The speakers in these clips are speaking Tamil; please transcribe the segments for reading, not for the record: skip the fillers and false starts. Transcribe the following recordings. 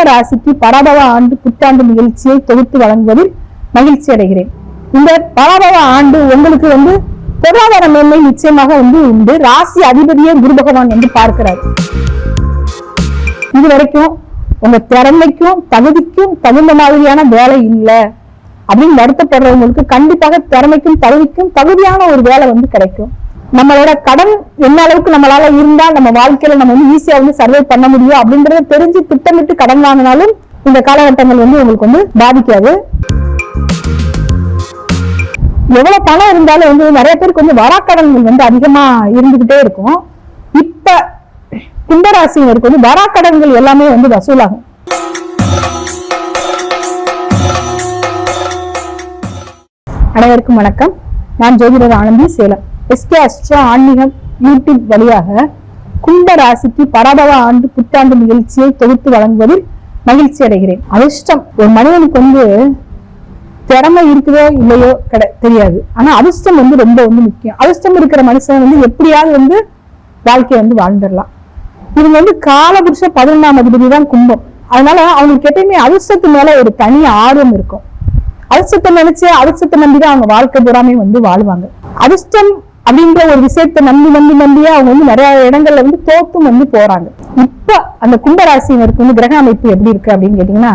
ராசிக்கு பராபவ ஆண்டு புத்தாண்டு நிகழ்ச்சியை தொகுத்து வழங்குவதில் மகிழ்ச்சி அடைகிறேன். இந்த பராபவ ஆண்டு உங்களுக்கு பொருளாதார மேன்மை நிச்சயமாக உண்டு. ராசி அதிபதியே குரு பகவான் பார்க்கிறார். இது வரைக்கும் உங்க திறமைக்கும் தகுதிக்கும் தகுந்த மாதிரியான வேலை இல்லை அப்படின்னு வருத்தப்படுறவங்களுக்கு கண்டிப்பாக திறமைக்கும் தகுதிக்கும் தகுதியான ஒரு வேலை கிடைக்கும். நம்மளோட கடன் என்ன அளவுக்கு நம்மளால இருந்தா நம்ம வாழ்க்கையில நம்ம ஈஸியா சர்வை பண்ண முடியும் அப்படின்றத தெரிஞ்சு திட்டமிட்டு கடன் வாங்கினாலும் இந்த காலகட்டங்கள் உங்களுக்கு பாதிக்காது. எவ்வளவு பணம் இருந்தாலும் நிறைய பேருக்கு வராக்கடன்கள் அதிகமா இருந்துகிட்டே இருக்கும். இப்ப கும்பராசினருக்கு வராக்கடன்கள் எல்லாமே வசூலாகும். அனைவருக்கும் வணக்கம். நான் ஜோதிடர் ஆனந்தி, சேலம். எஸ்கே அஸ்ட்ரோ ஆன்மீகம் யூடியூப் வழியாக கும்ப ராசிக்கு பராபவ ஆண்டு புத்தாண்டு நிகழ்ச்சியை தொகுத்து வழங்குவதில் மகிழ்ச்சி அடைகிறேன். அதிர்ஷ்டம் ஒரு மனிதனுக்கு திறமை இருக்குதோ இல்லையோ தெரியாது. ஆனா அதிர்ஷ்டம் ரொம்ப முக்கியம். அதிர்ஷ்டம் இருக்கிற மனுஷன் எப்படியாவது வாழ்க்கையை வாழ்ந்துடலாம். இவங்க காலபுருஷ 11ஆம் அதிபதி தான் கும்பம். அதனால அவங்களுக்கு எப்பயுமே அதிர்ஷ்டத்து மேல ஒரு தனி ஆர்வம் இருக்கும். அதிர்ஷ்டத்தை நினைச்சு அதிர்ஷ்டத்தை நம்பிதான் அவங்க வாழ்க்கை பூராமே வாழ்வாங்க. அதிர்ஷ்டம் அப்படின்ற ஒரு விஷயத்தை நம்பியே அவங்க நிறைய இடங்கள்ல தோத்தும் போறாங்க. இப்ப அந்த கும்பராசினருக்கு கிரக அமைப்பு எப்படி இருக்கு அப்படின்னு கேட்டீங்கன்னா,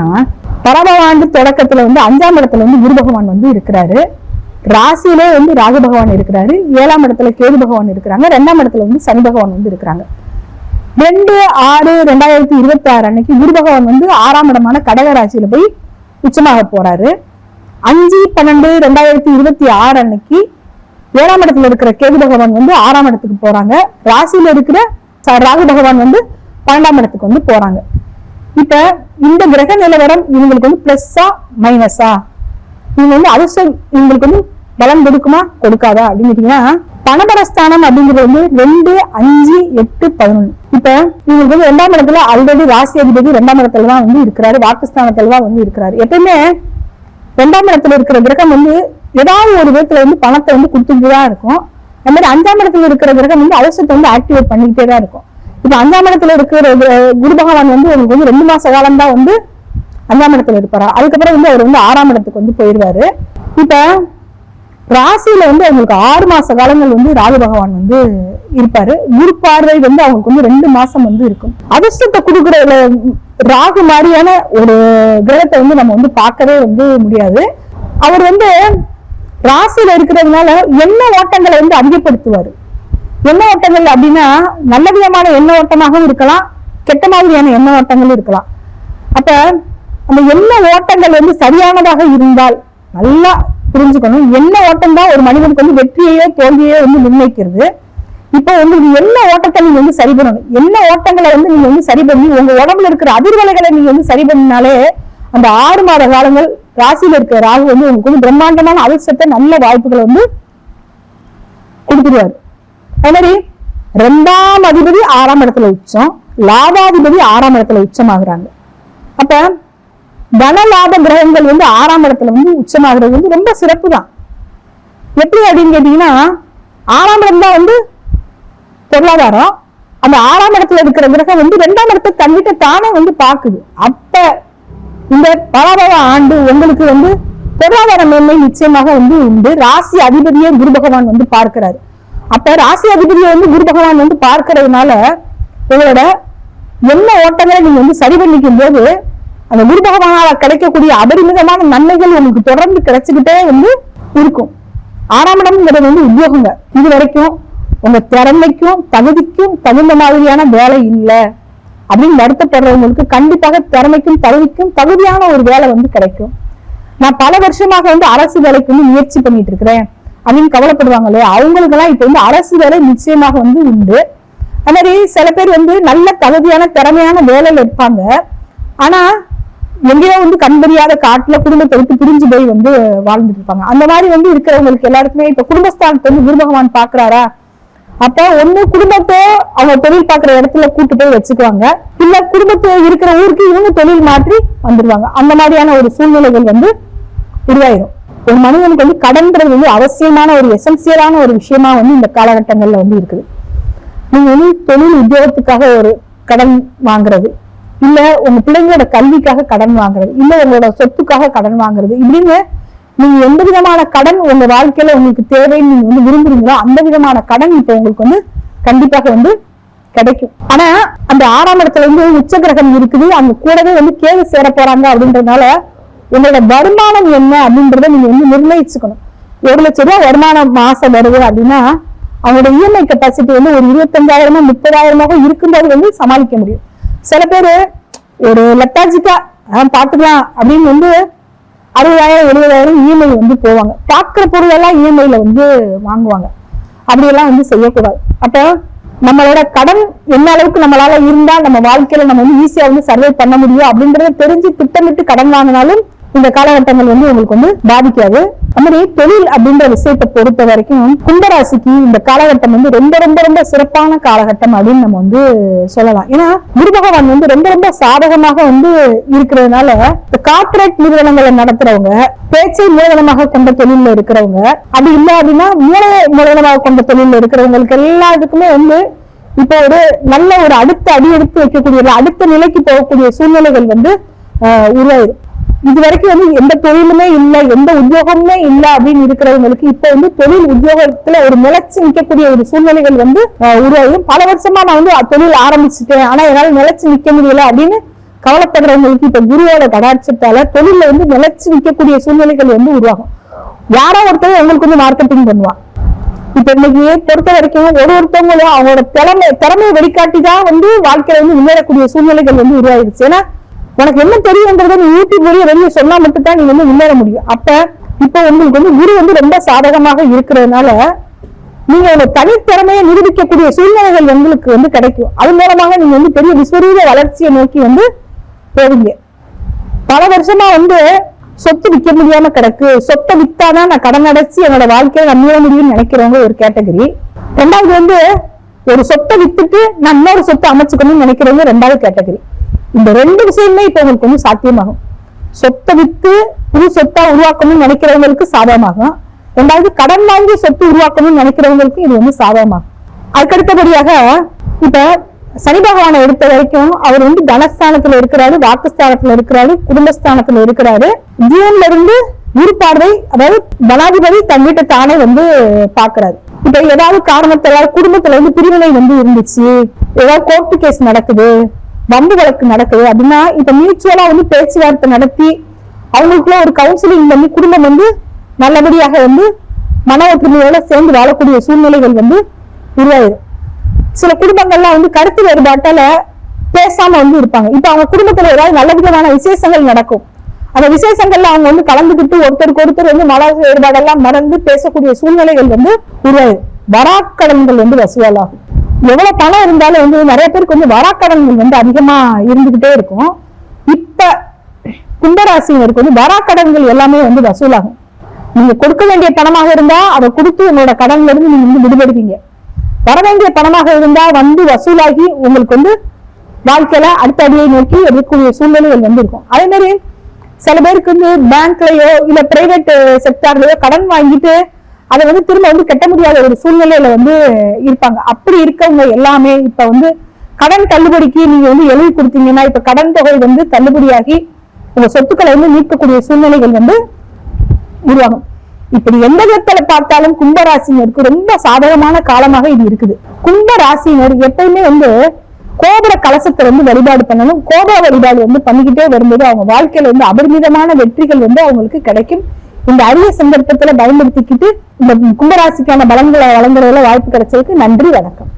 பராபவ ஆண்டு தொடக்கத்துல 5ஆம் இடத்துல குரு பகவான் இருக்கிறாரு. ராசியிலே ராகு பகவான் இருக்கிறாரு. 7ஆம் இடத்துல கேது பகவான் இருக்கிறாங்க. 2ஆம் இடத்துல சனி பகவான் இருக்கிறாங்க. 2/6/2026 அன்னைக்கு குரு பகவான் 6ஆம் இடமான கடக ராசியில போய் உச்சமாக போறாரு. 5/12/2026 அன்னைக்கு 7ஆம் இடத்துல இருக்கிற கேது பகவான் 6ஆம் இடத்துக்கு போறாங்க. ராசியில இருக்கிற ராகு பகவான் 12ஆம் இடத்துக்கு போறாங்க. இப்ப இந்த கிரக நிலவரம் இவங்களுக்கு பிளஸ்ஸா மைனஸா, இவங்க அதிர்ஷ்டம் இவங்களுக்கு பலம் கொடுக்குமா கொடுக்காதா அப்படின்னு கேட்டீங்கன்னா, பணபரஸ்தானம் அப்படிங்கிறது 2, 5, 8, 11. இப்ப இவங்களுக்கு 2ஆம் இடத்துல ஆல்ரெடி ராசி அதிபதி 2ஆம் இடத்துலதான் இருக்கிறாரு. வாக்குஸ்தானத்துலதான் இருக்கிறாரு. எப்பயுமே 2ஆம் இடத்துல இருக்கிற கிரகம் ஏதாவது ஒரு விதத்துல பணத்தை கொடுத்துட்டுதான் இருக்கும். அந்த மாதிரி 5ஆம் இடத்துல இருக்கிற கிரகம் அதிர்ஷ்டத்தை ஆக்டிவேட் பண்ணிக்கிட்டே தான் இருக்கும். இப்ப 5ஆம் இடத்துல இருக்கிற குரு பகவான் உங்களுக்கு 2 மாச காலம் தான் 5ஆம் இடத்துல இருப்பாரா. அதுக்கப்புறம் அவர் 6ஆம் இடத்துக்கு போயிடுவாரு. இப்ப ராசியில அவங்களுக்கு 6 மாச காலங்கள் ராகு பகவான் இருப்பாரு. குரு பார்வை அவங்களுக்கு 2 மாசம் இருக்கும். அதிர்ஷ்டத்தை கொடுக்குற ராகு மாதிரியான ஒரு கிரகத்தை நம்ம பார்க்கவே முடியாது. அவர் ராசியில இருக்கிறதுனால எண்ண ஓட்டங்களை அதிகப்படுத்துவாரு. எண்ண ஓட்டங்கள் அப்படின்னா நல்ல விதமான எண்ண ஓட்டமாகவும் இருக்கலாம், கெட்ட மாதிரியான எண்ண ஓட்டங்களும் இருக்கலாம். அப்ப அந்த எண்ண ஓட்டங்கள் சரியானதாக இருந்தால் நல்லா புரிஞ்சுக்கணும். எண்ண ஓட்டம் தான் ஒரு மனிதனுக்கு வெற்றியையோ தோல்வியோ நிர்ணயிக்கிறது. இப்போ உங்களுக்கு என்ன ஓட்டத்தை நீங்க சரி பண்ணணும். என்ன ஓட்டங்களை நீங்க சரி பண்ணி உங்க உடம்புல இருக்கிற அதிர்வலைகளை நீங்க சரி பண்ணினாலே அந்த 6 மாத காலங்கள் ராசியில இருக்கிற ராகு உங்களுக்கு பிரம்மாண்டமான அதிர்ஷ்டத்தை நல்ல வாய்ப்புகளை கொடுத்துருவாரு. அதே மாதிரி 2ஆம் அதிபதி 6ஆம் இடத்துல உச்சம், லாபாதிபதி 6ஆம் இடத்துல உச்சமாகறாங்க. அப்ப தன லாப கிரகங்கள் 6ஆம் இடத்துல உச்சமாகிறது ரொம்ப சிறப்பு தான். எப்படி அப்படின்னு கேட்டீங்கன்னா, 6ஆம் இடம் தான் பொருளாதாரம். அந்த 6ஆம் இடத்துல இருக்கிற கிரகம் 2ஆம் இடத்தை தன்னிட்ட தானே பாக்குது. அப்ப இந்த பராபவ ஆண்டு உங்களுக்கு பொருளாதார மேன்மை நிச்சயமாக உண்டு. ராசி அதிபதியே குரு பகவான் பார்க்கிறாரு. அப்ப ராசி அதிபதியை குரு பகவான் பார்க்கறதுனால உங்களோட என்ன ஓட்டங்களை நீங்க சரி பண்ணிக்கும் போது அந்த குரு பகவானால கிடைக்கக்கூடிய அபரிமிதமான நன்மைகள் உங்களுக்கு தொடர்ந்து கிடைச்சுக்கிட்டே இருக்கும். 6ஆம் இடம்ங்கிறது உத்தியோகங்க. இது வரைக்கும் உங்க திறமைக்கும் தகுதிக்கும் தகுந்த மாதிரியான வேலை இல்லை அப்படின்னு வருத்தப்படுறவங்களுக்கு கண்டிப்பாக திறமைக்கும் தகுதிக்கும் தகுதியான ஒரு வேலை கிடைக்கும். நான் பல வருஷமாக அரசு வேலைக்கு முயற்சி பண்ணிட்டு இருக்கிறேன் அப்படின்னு கவலைப்படுவாங்களே, அவங்களுக்கு எல்லாம் இப்ப அரசு வேலை நிச்சயமாக உண்டு. அது மாதிரி சில பேர் நல்ல தகுதியான திறமையான வேலையில இருப்பாங்க. ஆனா எங்கேயோ கண்பறியாத காட்டுல குடும்பத்தை விட்டு பிரிஞ்சு போய் வாழ்ந்துட்டு இருப்பாங்க. அந்த மாதிரி இருக்கிறவங்களுக்கு எல்லாருக்குமே இப்ப குடும்பஸ்தானத்தை குரு பகவான் பாக்குறாரா, அப்ப ஒண்ணு குடும்பத்தை அவங்க தொழில் பாக்குற இடத்துல கூட்டு போய் வச்சுக்குவாங்க, இல்ல குடும்பத்தை இருக்கிற ஊருக்கு இவங்க தொழில் மாற்றி வந்துடுவாங்க. அந்த மாதிரியான ஒரு சூழ்நிலைகள் உருவாயிரும். ஒரு மனிதனுக்கு கடன்றது அவசியமான ஒரு எசென்சியலான ஒரு விஷயமா இந்த காலகட்டங்கள்ல இருக்குது. நீங்க தொழில் உத்தியோகத்துக்காக ஒரு கடன் வாங்குறது, இல்ல உங்க பிள்ளைங்களோட கல்விக்காக கடன் வாங்குறது, இல்ல உங்களோட சொத்துக்காக கடன் வாங்குறது, இப்படின்னு நீங்க எந்த விதமான கடன் உங்க வாழ்க்கையில உங்களுக்கு தேவைன்னு நீங்க வந்து விரும்புறீங்களோ அந்த விதமான கடன் இப்ப உங்களுக்கு வந்து கண்டிப்பாக வந்து கிடைக்கும். ஆனா அந்த 6ஆம் இடத்துல இருந்து உச்ச கிரகம் இருக்குது, அந்த கூடவே வந்து கேது சேர போறாங்க அப்படின்றதுனால உங்களோட வருமானம் என்ன அப்படின்றத நீங்க வந்து நிர்ணயிச்சுக்கணும். 1 லட்சம் ரூபாய் வருமானம் மாசம் வருது அப்படின்னா அவங்களோட இஎம்ஐ கெப்பாசிட்டி வந்து ஒரு 25,000 30,000 இருக்கும்போது வந்து சமாளிக்க முடியும். சில பேரு ஒரு லெத்தாஜிக்கா பாத்துக்கலாம் அப்படின்னு வந்து 60,000 70,000 இஎம்ஐ வந்து போவாங்க. பாக்குற பொருள் எல்லாம் இஎம்ஐல வந்து வாங்குவாங்க. அப்படியெல்லாம் வந்து செய்யக்கூடாது. அப்ப நம்மளோட கடன் என்ன அளவுக்கு நம்மளால இருந்தா நம்ம வாழ்க்கையில நம்ம வந்து ஈஸியா வந்து சர்வை பண்ண முடியும் அப்படின்றத தெரிஞ்சு திட்டமிட்டு கடன் வாங்கினாலும் இந்த காலகட்டங்கள் வந்து உங்களுக்கு வந்து பாதிக்காது. அந்த மாதிரி தொழில் அப்படின்ற விஷயத்தை பொறுத்த வரைக்கும் கும்பராசிக்கு இந்த காலகட்டம் வந்து ரொம்ப ரொம்ப ரொம்ப சிறப்பான காலகட்டம் அப்படின்னு நம்ம வந்து சொல்லலாம். ஏன்னா குரு பகவான் வந்து ரொம்ப ரொம்ப சாதகமாக வந்து இருக்கிறதுனால இந்த கார்ப்பரேட் நிறுவனங்களை நடத்துறவங்க, பேச்சை மூலதனமாக கொண்ட தொழில இருக்கிறவங்க, அப்படி இல்லை அப்படின்னா மூலதனமாக கொண்ட தொழில இருக்கிறவங்களுக்கு எல்லாத்துக்குமே வந்து இப்போ ஒரு நல்ல ஒரு அடுத்த அடி எடுத்து வைக்கக்கூடிய அடுத்த நிலைக்கு போகக்கூடிய சூழ்நிலைகள் வந்து உருவாயிடும். இது வரைக்கும் வந்து எந்த தொழிலுமே இல்லை, எந்த உத்தியோகமுமே இல்லை அப்படின்னு இருக்கிறவங்களுக்கு இப்ப வந்து தொழில் உத்தியோகத்துல ஒரு நிலைச்சு நிற்கக்கூடிய ஒரு சூழ்நிலைகள் வந்து உருவாகும். பல வருஷமா நான் வந்து தொழில் ஆரம்பிச்சுட்டேன், ஆனா என்னால நிலைச்சு நிற்க முடியல அப்படின்னு கவலைப்படுறவங்களுக்கு இப்ப குருவோட கடாட்சத்தால தொழில வந்து நிலைச்சு நிற்கக்கூடிய சூழ்நிலைகள் வந்து உருவாகும். யாரோ ஒருத்தர் உங்களுக்கு வந்து மார்க்கெட்டிங் பண்ணுவான். இப்ப இன்னைக்கு பொறுத்த வரைக்கும் ஒருத்தவங்களும் அவங்களோட திறமையை வெளிக்காட்டிதான் வந்து வாழ்க்கையில வந்து முன்னேறக்கூடிய சூழ்நிலைகள் வந்து உருவாயிருச்சு. ஏன்னா உனக்கு என்ன தெரியும்ன்றத நீ யூடியூப் வழியை வெளியே சொன்னா மட்டும்தான் நீங்க வந்து முன்னேற முடியும். அப்ப இப்ப உங்களுக்கு வந்து குரு வந்து ரொம்ப சாதகமாக இருக்கிறதுனால நீங்க உங்க தனித்திறமையை நிரூபிக்கக்கூடிய சூழ்நிலைகள் உங்களுக்கு வந்து கிடைக்கும். அது மூலமாக நீங்க வந்து பெரிய விஸ்வரூப வளர்ச்சியை நோக்கி வந்து போவீங்க. பல வருஷமா வந்து சொத்து விற்க முடியாம கிடக்கு, சொத்தை வித்தாதான் நான் கடன் அடைச்சு என்னோட வாழ்க்கையை நான் மீள முடியும்னு நினைக்கிறவங்க ஒரு கேட்டகரி. 2வது வந்து ஒரு சொத்தை வித்துட்டு நான் இன்னொரு சொத்தை அமைச்சுக்கணும்னு நினைக்கிறவங்க 2வது கேட்டகரி. இந்த 2 விஷயமே இப்ப உங்களுக்கு வந்து சாத்தியமாகும். சொத்தை வித்து புது சொத்தா உருவாக்கணும்னு நினைக்கிறவங்களுக்கு சாதகமாகும். 2வது கடன் வாங்கி சொத்து உருவாக்கணும்னு நினைக்கிறவங்களுக்கு இது வந்து சாதகமாகும். அதுக்கடுத்தபடியாக இப்ப சனி பகவானை எடுத்த வரைக்கும் அவர் வந்து தனஸ்தானத்துல இருக்கிறாரு, வாக்குஸ்தானத்துல இருக்கிறாரு, குடும்பஸ்தானத்துல இருக்கிறாரு. ஜூன்ல இருந்து குரு பார்வை, அதாவது தனாதிபதி தன் வீட்டை தானே வந்து பாக்குறாரு. இப்ப ஏதாவது காரணத்தால குடும்பத்துல வந்து பிரிவினை வந்து இருந்துச்சு, ஏதாவது கோர்ட்டு கேஸ் நடக்குது, வம்பு வழக்கு நடக்குது அப்படின்னா இப்ப மியூச்சுவலா வந்து பேச்சுவார்த்தை நடத்தி அவங்களுக்குள்ள ஒரு கவுன்சிலிங் பண்ணி குடும்பம் வந்து நல்லபடியாக வந்து மன ஒற்றுமையோட சேர்ந்து வாழக்கூடிய சூழ்நிலைகள் வந்து உருவாயிடும். சில குடும்பங்கள்லாம் வந்து கருத்து வேறுபாட்டால பேசாம வந்து இருப்பாங்க. இப்ப அவங்க குடும்பத்துல ஏதாவது நல்ல விதமான விசேஷங்கள் நடக்கும். அந்த விசேஷங்கள்ல அவங்க வந்து கலந்துக்கிட்டு ஒருத்தருக்கு ஒருத்தர் வந்து மன வேறுபாடெல்லாம் மறந்து பேசக்கூடிய சூழ்நிலைகள் வந்து உருவாயிடும். வராக்கடன்கள் வந்து வசூலாகும். எவ்வளவு பணம் இருந்தாலும் வந்து நிறைய பேருக்கு வந்து வராக்கடன்கள் வந்து அதிகமா இருந்துகிட்டே இருக்கும். இப்ப கும்பராசினருக்கு வந்து வராக்கடன்கள் எல்லாமே வந்து வசூலாகும். நீங்க கொடுக்க வேண்டிய பணமாக இருந்தா அதை கொடுத்து உங்களோட கடன்ல இருந்து நீங்க வந்து விடுபடுவீங்க. வர வேண்டிய பணமாக இருந்தா வந்து வசூலாகி உங்களுக்கு வந்து வாழ்க்கையில அடுத்த அடியை நோக்கி எடுக்கக்கூடிய சூழ்நிலைகள் வந்து இருக்கும். அதே மாதிரி சில பேருக்கு வந்து பேங்க்லயோ இல்ல பிரைவேட் செக்டார்லயோ கடன் வாங்கிட்டு அதை வந்து திரும்ப வந்து கட்ட முடியாத ஒரு சூழ்நிலையில வந்து இருப்பாங்க. அப்படி இருக்கவங்க எல்லாமே இப்ப வந்து கடன் தள்ளுபடிக்கு நீங்க வந்து எழுதி கொடுத்தீங்கன்னா இப்ப கடன் தொகை வந்து தள்ளுபடியாகி உங்க சொத்துக்களை வந்து மீட்கக்கூடிய சூழ்நிலைகள் வந்து உருவாகும். இப்படி எந்த விதத்துல பார்த்தாலும் கும்பராசினருக்கு ரொம்ப சாதகமான காலமாக இது இருக்குது. கும்பராசினர் எப்பயுமே வந்து கோபுர கலசத்தை வந்து வழிபாடு பண்ணணும். கோபுர வழிபாடு வந்து பண்ணிக்கிட்டே வரும்போது அவங்க வாழ்க்கையில வந்து அபரிமிதமான வெற்றிகள் வந்து அவங்களுக்கு கிடைக்கும். இந்த அரிய சந்தர்ப்பத்துல பயன்படுத்திக்கிட்டு இந்த கும்பராசிக்கான பலன்களை வழங்குறதுல வாய்ப்பு கிடைச்சதுக்கு நன்றி, வணக்கம்.